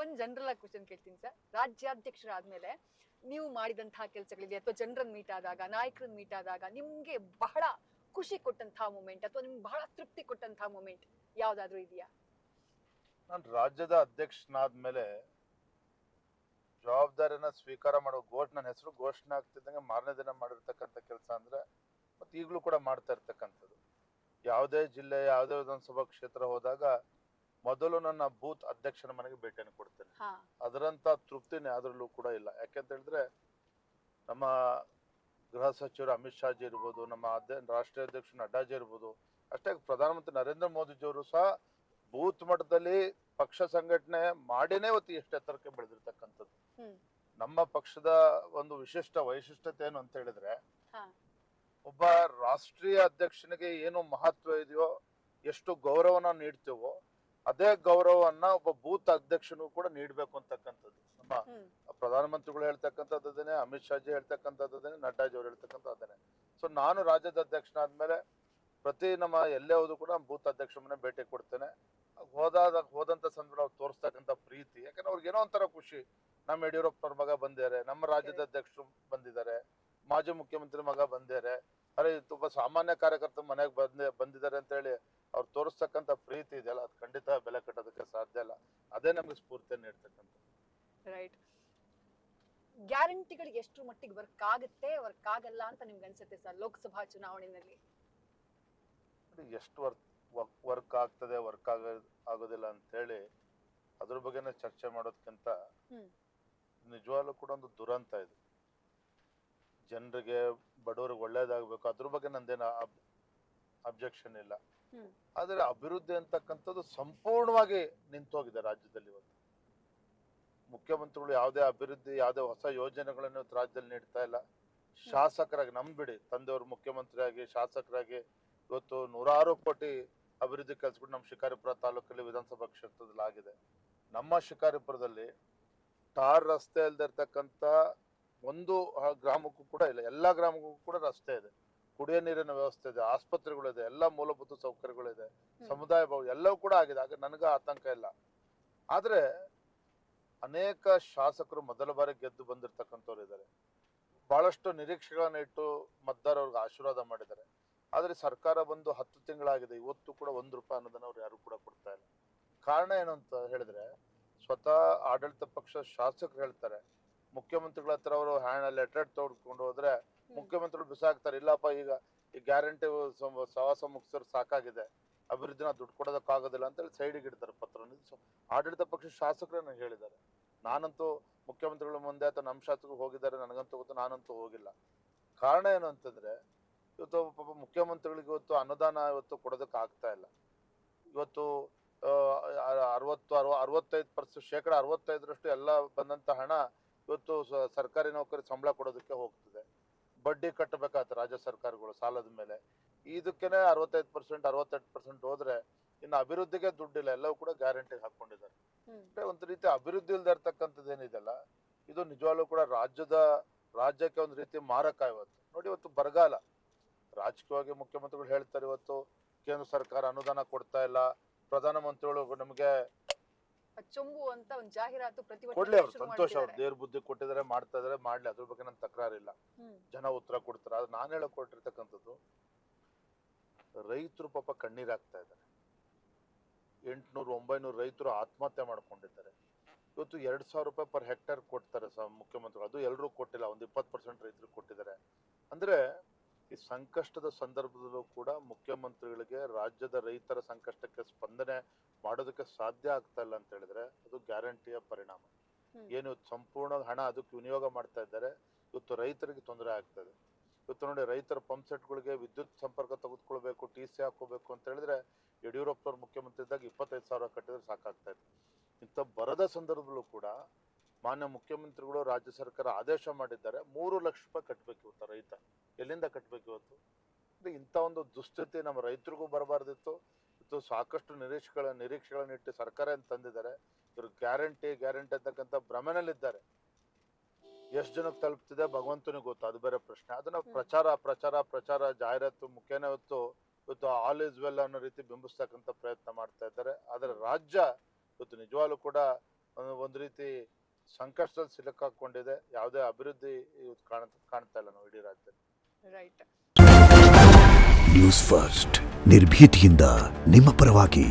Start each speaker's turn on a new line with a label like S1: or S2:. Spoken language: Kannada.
S1: ಒಂದ್ ಜನರಲ್ ಆಗಿ ಕ್ವಶನ್ ಕೇಳ್ತೀನಿ ಸರ್. ರಾಜ್ಯಾಧ್ಯಕ್ಷರಾದ್ಮೇಲೆ ನೀವು ಮಾಡಿದಂತಹ ಕೆಲಸಗಳಿದೆ ಅಥವಾ ಜನರನ್ನ ಮೀಟ್ ಆದಾಗ, ನಾಯಕರನ್ನ ಮೀಟ್ ಆದಾಗ ನಿಮ್ಗೆ ಬಹಳ ಖುಷಿ ಕೊಟ್ಟಂತಹ ಮೂಮೆಂಟ್ ಅಥವಾ ನಿಮ್ಗೆ ಬಹಳ ತೃಪ್ತಿ ಕೊಟ್ಟಂತಹ ಮೂಮೆಂಟ್ ಯಾವ್ದಾದ್ರು ಇದೆಯಾ?
S2: ನಾನು ರಾಜ್ಯದ ಅಧ್ಯಕ್ಷನಾದ್ಮೇಲೆ ಜವಾಬ್ದಾರಿನ ಸ್ವೀಕಾರ ಮಾಡೋ ನನ್ನ ಹೆಸರು ಘೋಷಣೆ ಆಗ್ತಿದ್ದಂಗೆ ಮಾರನೇ ದಿನ ಮಾಡಿರ್ತಕ್ಕಂಥ ಕೆಲಸ ಅಂದ್ರೆ ಮತ್ತೆ ಈಗಲೂ ಕೂಡ ಮಾಡ್ತಾ ಇರ್ತಕ್ಕಂಥದ್ದು. ಯಾವುದೇ ಜಿಲ್ಲೆ, ಯಾವುದೇ ವಿಧಾನಸಭಾ ಕ್ಷೇತ್ರ ಹೋದಾಗ ಮೊದಲು ನನ್ನ ಬೂತ್ ಅಧ್ಯಕ್ಷನ ಮನೆಗೆ ಭೇಟಿಯನ್ನು ಕೊಡ್ತೇನೆ. ಅದರಂತ ತೃಪ್ತಿನೇ ಯಾವ್ದ್ರಲ್ಲೂ ಕೂಡ ಇಲ್ಲ. ಯಾಕೆಂತ ಹೇಳಿದ್ರೆ ನಮ್ಮ ಗೃಹ ಸಚಿವರು ಅಮಿತ್ ಶಾಜಿ ಇರ್ಬೋದು, ನಮ್ಮ ರಾಷ್ಟ್ರೀಯ ಅಧ್ಯಕ್ಷ ನಡ್ಡಾಜಿ ಇರ್ಬೋದು, ಅಷ್ಟೇ ಪ್ರಧಾನಮಂತ್ರಿ ನರೇಂದ್ರ ಮೋದಿಜಿಯವರು ಸಹ ಬೂತ್ ಮಟ್ಟದಲ್ಲಿ ಪಕ್ಷ ಸಂಘಟನೆ ಮಾಡಿನೇ ಇವತ್ತು ಎಷ್ಟು ಎತ್ತರಕ್ಕೆ ಬೆಳೆದಿರ್ತಕ್ಕಂಥದ್ದು. ನಮ್ಮ ಪಕ್ಷದ ಒಂದು ವಿಶಿಷ್ಟ ವೈಶಿಷ್ಟ್ಯತೆ ಏನು ಅಂತ ಹೇಳಿದ್ರೆ, ಒಬ್ಬ ರಾಷ್ಟ್ರೀಯ ಅಧ್ಯಕ್ಷನಿಗೆ ಏನು ಮಹತ್ವ ಇದೆಯೋ, ಎಷ್ಟು ಗೌರವನ ನೀಡ್ತೀವೋ ಅದೇ ಗೌರವವನ್ನ ಒಬ್ಬ ಬೂತ್ ಅಧ್ಯಕ್ಷನು ಕೂಡ ನೀಡ್ಬೇಕು ಅಂತಕ್ಕಂಥದ್ದು. ನಮ್ಮ ಪ್ರಧಾನಮಂತ್ರಿಗಳು ಹೇಳ್ತಕ್ಕಂಥದ್ದೇನೆ, ಅಮಿತ್ ಶಾಜಿ ಹೇಳ್ತಕ್ಕಂಥದ್ದೇನೆ, ನಡ್ಡಾಜಿ ಅವ್ರು ಹೇಳ್ತಕ್ಕಂಥದ್ದೇನೆ. ಸೊ ನಾನು ರಾಜ್ಯದ ಅಧ್ಯಕ್ಷನಾದ್ಮೇಲೆ ಪ್ರತಿ ನಮ್ಮ ಎಲ್ಲೇ ಹೋದ್ರು ಕೂಡ ಬೂತ್ ಅಧ್ಯಕ್ಷ ಮನೆ ಭೇಟಿ ಕೊಡ್ತೇನೆ. ಹೋದಂತ ಸಂದರ್ಭ ಅವ್ರು ತೋರಿಸ್ತಕ್ಕಂಥ ಪ್ರೀತಿ, ಯಾಕಂದ್ರೆ ಅವ್ರಿಗೆ ಏನೋ ಒಂಥರ ಖುಷಿ. ನಮ್ಮ ಯಡಿಯೂರಪ್ಪನವ್ರ ಮಗ ಬಂದಿದ್ದಾರೆ, ನಮ್ಮ ರಾಜ್ಯದ ಅಧ್ಯಕ್ಷರು ಬಂದಿದ್ದಾರೆ, ಮಾಜಿ ಮುಖ್ಯಮಂತ್ರಿ ಮಗ ಬಂದಿದ್ದಾರೆ, ಅರೆ ಒಬ್ಬ ಸಾಮಾನ್ಯ ಕಾರ್ಯಕರ್ತ ಮನೆಗೆ ಬಂದಿದ್ದಾರೆ ಅಂತ ಹೇಳಿ ಅವ್ರು ತೋರಿಸ್ತಕ್ಕಂಥ ಪ್ರೀತಿ ಇದೆಯಲ್ಲ, ಅದು ಖಂಡಿತ ಬೆಲೆ ಕಟ್ಟೋದಕ್ಕೆ ಸಾಧ್ಯ ಇಲ್ಲ. ಅದೇ ನಮ್ಗೆ ಸ್ಫೂರ್ತಿಯನ್ನು ನೀಡ್ತಕ್ಕಂಥ.
S1: ರೈಟ್. ಗ್ಯಾರಂಟಿಗಳು ಎಷ್ಟು ಮಟ್ಟಿಗೆ ವರ್ಕ್ ಆಗುತ್ತೆ, ವರ್ಕ್ ಆಗಲ್ಲ ಅಂತ ನಿಮ್ಗೆ ಅನ್ಸುತ್ತೆ ಸರ್ ಲೋಕಸಭಾ ಚುನಾವಣೆಯಲ್ಲಿ?
S2: ಎಷ್ಟು ವರ್ಕ್ ಆಗ್ತದೆ, ವರ್ಕ್ ಆಗೋದಿಲ್ಲ ಅಂತ ಹೇಳಿ ಅದ್ರ ಬಗ್ಗೆನೇ ಚರ್ಚೆ ಮಾಡೋದಕ್ಕಿಂತ ನಿಜವಾಗ್ಲೂ ಕೂಡ ಒಂದು ದುರಂತ ಇದು. ಜನರಿಗೆ, ಬಡವರಿಗೆ ಒಳ್ಳೇದಾಗಬೇಕು, ಅದ್ರ ಬಗ್ಗೆ ನಂದೇನು ಅಬ್ಜೆಕ್ಷನ್ ಇಲ್ಲ. ಆದ್ರೆ ಅಭಿವೃದ್ಧಿ ಅಂತಕ್ಕಂಥದ್ದು ಸಂಪೂರ್ಣವಾಗಿ ನಿಂತೋಗಿದೆ ರಾಜ್ಯದಲ್ಲಿ. ಇವತ್ತು ಮುಖ್ಯಮಂತ್ರಿಗಳು ಯಾವುದೇ ಅಭಿವೃದ್ಧಿ, ಯಾವುದೇ ಹೊಸ ಯೋಜನೆಗಳನ್ನು ರಾಜ್ಯದಲ್ಲಿ ನೀಡ್ತಾ ಇಲ್ಲ. ಶಾಸಕರಾಗಿ ನಂಬಿಡಿ, ತಂದೆಯವರು ಮುಖ್ಯಮಂತ್ರಿ ಆಗಿ ಶಾಸಕರಾಗಿ ಇವತ್ತು ನೂರಾರು ಕೋಟಿ ಅಭಿವೃದ್ಧಿ ಕೆಲಸಗಳು ನಮ್ಮ ಶಿಕಾರಿಪುರ ತಾಲೂಕಲ್ಲಿ ವಿಧಾನಸಭಾ ಕ್ಷೇತ್ರದಲ್ಲಿ ಆಗಿದೆ. ನಮ್ಮ ಶಿಕಾರಿಪುರದಲ್ಲಿ ಟಾರ್ ರಸ್ತೆ ಇಲ್ಲದೆ ಇರ್ತಕ್ಕಂಥ ಒಂದು ಗ್ರಾಮಕ್ಕೂ ಕೂಡ ಇಲ್ಲ. ಎಲ್ಲಾ ಗ್ರಾಮಕ್ಕೂ ಕೂಡ ರಸ್ತೆ ಇದೆ, ಕುಡಿಯೋ ನೀರಿನ ವ್ಯವಸ್ಥೆ ಇದೆ, ಆಸ್ಪತ್ರೆಗಳಿದೆ, ಎಲ್ಲ ಮೂಲಭೂತ ಸೌಕರ್ಯಗಳಿದೆ, ಸಮುದಾಯ ಭವನ ಎಲ್ಲವೂ ಕೂಡ ಆಗಿದೆ. ಆಗ ನನಗ ಆತಂಕ ಇಲ್ಲ. ಆದ್ರೆ ಅನೇಕ ಶಾಸಕರು ಮೊದಲ ಬಾರಿ ಗೆದ್ದು ಬಂದಿರತಕ್ಕಂಥವ್ರು ಇದ್ದಾರೆ. ಬಹಳಷ್ಟು ನಿರೀಕ್ಷೆಗಳನ್ನ ಇಟ್ಟು ಮತದಾರವ್ರಿಗೆ ಆಶೀರ್ವಾದ ಮಾಡಿದ್ದಾರೆ. ಆದ್ರೆ ಸರ್ಕಾರ ಬಂದು 10 ತಿಂಗಳಾಗಿದೆ, ಇವತ್ತು ಕೂಡ ₹1 ಅನ್ನೋದನ್ನ ಅವ್ರು ಯಾರು ಕೂಡ ಕೊಡ್ತಾ ಇಲ್ಲ. ಕಾರಣ ಏನು ಅಂತ ಹೇಳಿದ್ರೆ, ಸ್ವತಃ ಆಡಳಿತ ಪಕ್ಷ ಶಾಸಕರು ಹೇಳ್ತಾರೆ, ಮುಖ್ಯಮಂತ್ರಿಗಳ ಹತ್ರ ಅವರು ಲೆಟರ್ ತಗೊಂಡು ಹೋದ್ರೆ ಮುಖ್ಯಮಂತ್ರಿಗಳು ಬಿಸಾಕ್ತಾರೆ, ಇಲ್ಲಪ್ಪ ಈಗ ಈ ಗ್ಯಾರಂಟಿ ಸವಾಸ ಮುಗಿಸೋರು ಸಾಕಾಗಿದೆ, ಅಭಿವೃದ್ಧಿನ ದುಡ್ಡು ಕೊಡೋದಕ್ಕಾಗೋದಿಲ್ಲ ಅಂತ ಹೇಳಿ ಸೈಡಿಗೆ ಇಡ್ತಾರೆ ಪತ್ರವನ್ನು. ಆಡಳಿತ ಪಕ್ಷ ಶಾಸಕರೇ ನನಗೆ ಹೇಳಿದ್ದಾರೆ. ನಾನಂತೂ ಮುಖ್ಯಮಂತ್ರಿಗಳ ಮುಂದೆ ಅಥವಾ ನಮ್ಮ ಶಾಸಕರು ಹೋಗಿದ್ದಾರೆ, ನನಗಂತೂ ಗೊತ್ತು, ನಾನಂತೂ ಹೋಗಿಲ್ಲ. ಕಾರಣ ಏನು ಅಂತಂದ್ರೆ, ಇವತ್ತು ಪಾಪ ಮುಖ್ಯಮಂತ್ರಿಗಳಿಗೆ ಇವತ್ತು ಅನುದಾನ ಇವತ್ತು ಕೊಡೋದಕ್ಕೆ ಆಗ್ತಾ ಇಲ್ಲ. ಇವತ್ತು 65% ಶೇಕಡ 65ರಷ್ಟು ಎಲ್ಲ ಬಂದಂತ ಹಣ ಇವತ್ತು ಸರ್ಕಾರಿ ನೌಕರಿ ಸಂಬಳ ಕೊಡೋದಕ್ಕೆ ಹೋಗ್ತದೆ. ಬಡ್ಡಿ ಕಟ್ಟಬೇಕಾಗ್ತದೆ ರಾಜ್ಯ ಸರ್ಕಾರಗಳು ಸಾಲದ ಮೇಲೆ. ಇದಕ್ಕೇನೆ 65% 68% ಹೋದ್ರೆ ಇನ್ನು ಅಭಿವೃದ್ಧಿಗೆ ದುಡ್ಡಿಲ್ಲ, ಎಲ್ಲವೂ ಕೂಡ ಗ್ಯಾರಂಟಿಗೆ ಹಾಕೊಂಡಿದ್ದಾರೆ. ಒಂದು ರೀತಿ ಅಭಿವೃದ್ಧಿ ಇಲ್ದೇ ಇರ್ತಕ್ಕಂಥದ್ದು ಏನಿದೆಲ್ಲ, ಇದು ನಿಜವಾಗ್ಲೂ ಕೂಡ ರಾಜ್ಯಕ್ಕೆ ಒಂದು ರೀತಿ ಮಾರಕ. ಇವತ್ತು ನೋಡಿ, ಇವತ್ತು ಬರಗಾಲ, ರಾಜಕೀಯವಾಗಿ ಮುಖ್ಯಮಂತ್ರಿಗಳು ಹೇಳ್ತಾರೆ ಇವತ್ತು ಕೇಂದ್ರ ಸರ್ಕಾರ ಅನುದಾನ ಕೊಡ್ತಾ ಇಲ್ಲ, ಪ್ರಧಾನಮಂತ್ರಿಗಳು ನಮಗೆ
S1: ಚೊಂಬು ಅಂತ ಒಂದು ಜಾಹೀರಾತು
S2: ಕೊಡ್ಲಿ, ಅವ್ರು ಸಂತೋಷ, ಅವ್ರು ದೇವ್ರ ಬುದ್ಧಿ ಕೊಟ್ಟಿದ್ದಾರೆ, ಮಾಡ್ತಾ ಇದಾರೆ, ಮಾಡ್ಲಿ, ಅದ್ರ ಬಗ್ಗೆ ನನ್ ತಕರಾರಿಲ್ಲ, ಜನ ಉತ್ತರ ಕೊಡ್ತಾರೆ. ಆದ್ರೆ ನಾನು ಹೇಳಕ್ ಕೊಟ್ಟಿರ್ತಕ್ಕಂಥದ್ದು, ರೈತರು ಪಾಪ ಕಣ್ಣೀರಾಗ್ತಾ ಇದ್ದಾರೆ. 800-900 ರೈತರು ಆತ್ಮಹತ್ಯೆ ಮಾಡ್ಕೊಂಡಿದ್ದಾರೆ. ಇವತ್ತು ₹2,000 ಪರ್ ಹೆಕ್ಟೇರ್ ಕೊಡ್ತಾರೆ ಮುಖ್ಯಮಂತ್ರಿಗಳು, ಅದು ಎಲ್ಲರೂ ಕೊಟ್ಟಿಲ್ಲ, ಒಂದು 20% ರೈತರು ಕೊಟ್ಟಿದ್ದಾರೆ. ಅಂದ್ರೆ ಈ ಸಂಕಷ್ಟದ ಸಂದರ್ಭದಲ್ಲೂ ಕೂಡ ಮುಖ್ಯಮಂತ್ರಿಗಳಿಗೆ ರಾಜ್ಯದ ರೈತರ ಸಂಕಷ್ಟಕ್ಕೆ ಸ್ಪಂದನೆ ಮಾಡೋದಕ್ಕೆ ಸಾಧ್ಯ ಆಗ್ತಾ ಇಲ್ಲ ಅಂತ ಹೇಳಿದ್ರೆ ಅದು ಗ್ಯಾರಂಟಿಯ ಪರಿಣಾಮ. ಏನು ಸಂಪೂರ್ಣ ಹಣ ಅದಕ್ಕೆ ವಿನಿಯೋಗ ಮಾಡ್ತಾ ಇದ್ದಾರೆ, ಇವತ್ತು ರೈತರಿಗೆ ತೊಂದರೆ ಆಗ್ತದೆ. ಇವತ್ತು ನೋಡಿ, ರೈತರ ಪಂಪ್ ಸೆಟ್ಗಳಿಗೆ ವಿದ್ಯುತ್ ಸಂಪರ್ಕ ತೆಗೆದುಕೊಳ್ಬೇಕು, TC ಹಾಕೋಬೇಕು ಅಂತ ಹೇಳಿದ್ರೆ ಯಡಿಯೂರಪ್ಪನವ್ರ ಮುಖ್ಯಮಂತ್ರಿ ಇದ್ದಾಗ 25,000 ಕಟ್ಟಿದ್ರೆ ಸಾಕಾಗ್ತಾ ಇತ್ತು. ಇಂಥ ಬರದ ಸಂದರ್ಭದಲ್ಲೂ ಕೂಡ ಮಾನ್ಯ ಮುಖ್ಯಮಂತ್ರಿಗಳು, ರಾಜ್ಯ ಸರ್ಕಾರ ಆದೇಶ ಮಾಡಿದ್ದಾರೆ, ₹3 ಲಕ್ಷ ಕಟ್ಟಬೇಕು ಇವತ್ತು ರೈತ. ಎಲ್ಲಿಂದ ಕಟ್ಟಬೇಕು ಇವತ್ತು? ಇಂಥ ಒಂದು ದುಸ್ಥಿತಿ ನಮ್ಮ ರೈತರಿಗೂ ಬರಬಾರ್ದಿತ್ತು. ಇವತ್ತು ಸಾಕಷ್ಟು ನಿರೀಕ್ಷೆಗಳನ್ನ ಇಟ್ಟು ಸರ್ಕಾರ ಏನು ತಂದಿದ್ದಾರೆ, ಇವರು ಗ್ಯಾರಂಟಿ ಅಂತಕ್ಕಂಥ ಭ್ರಮೆನಲ್ಲಿದ್ದಾರೆ. ಎಷ್ಟು ಜನಕ್ಕೆ ತಲುಪ್ತಿದೆ ಭಗವಂತನಿಗೆ ಗೊತ್ತು, ಅದು ಬೇರೆ ಪ್ರಶ್ನೆ. ಅದನ್ನ ಪ್ರಚಾರ ಜಾಹೀರಾತು ಮುಖೇನ ಇವತ್ತು ಆಲ್ ಇಸ್ ವೆಲ್ ಅನ್ನೋ ರೀತಿ ಬಿಂಬಿಸ್ತಕ್ಕಂಥ ಪ್ರಯತ್ನ ಮಾಡ್ತಾ ಇದ್ದಾರೆ. ಆದ್ರೆ ರಾಜ್ಯ ಇವತ್ತು ನಿಜವಾಗ್ಲೂ ಕೂಡ ಒಂದು ರೀತಿ ಸಂಕಷ್ಟದಲ್ಲಿ ಸಿಲುಕಾಕೊಂಡಿದೆ. ಯಾವುದೇ ಅಭಿವೃದ್ಧಿ ಇವತ್ತು ಕಾಣ್ತಾ ಇಲ್ಲ ನಾವು ಇಡೀ ರಾಜ್ಯದಲ್ಲಿ.
S1: ರೈಟ್.
S3: ನ್ಯೂಸ್ ಫಸ್ಟ್ ನಿರ್ಭೀತಿಯಿಂದ ನಿಮ್ಮ ಪರವಾಗಿ.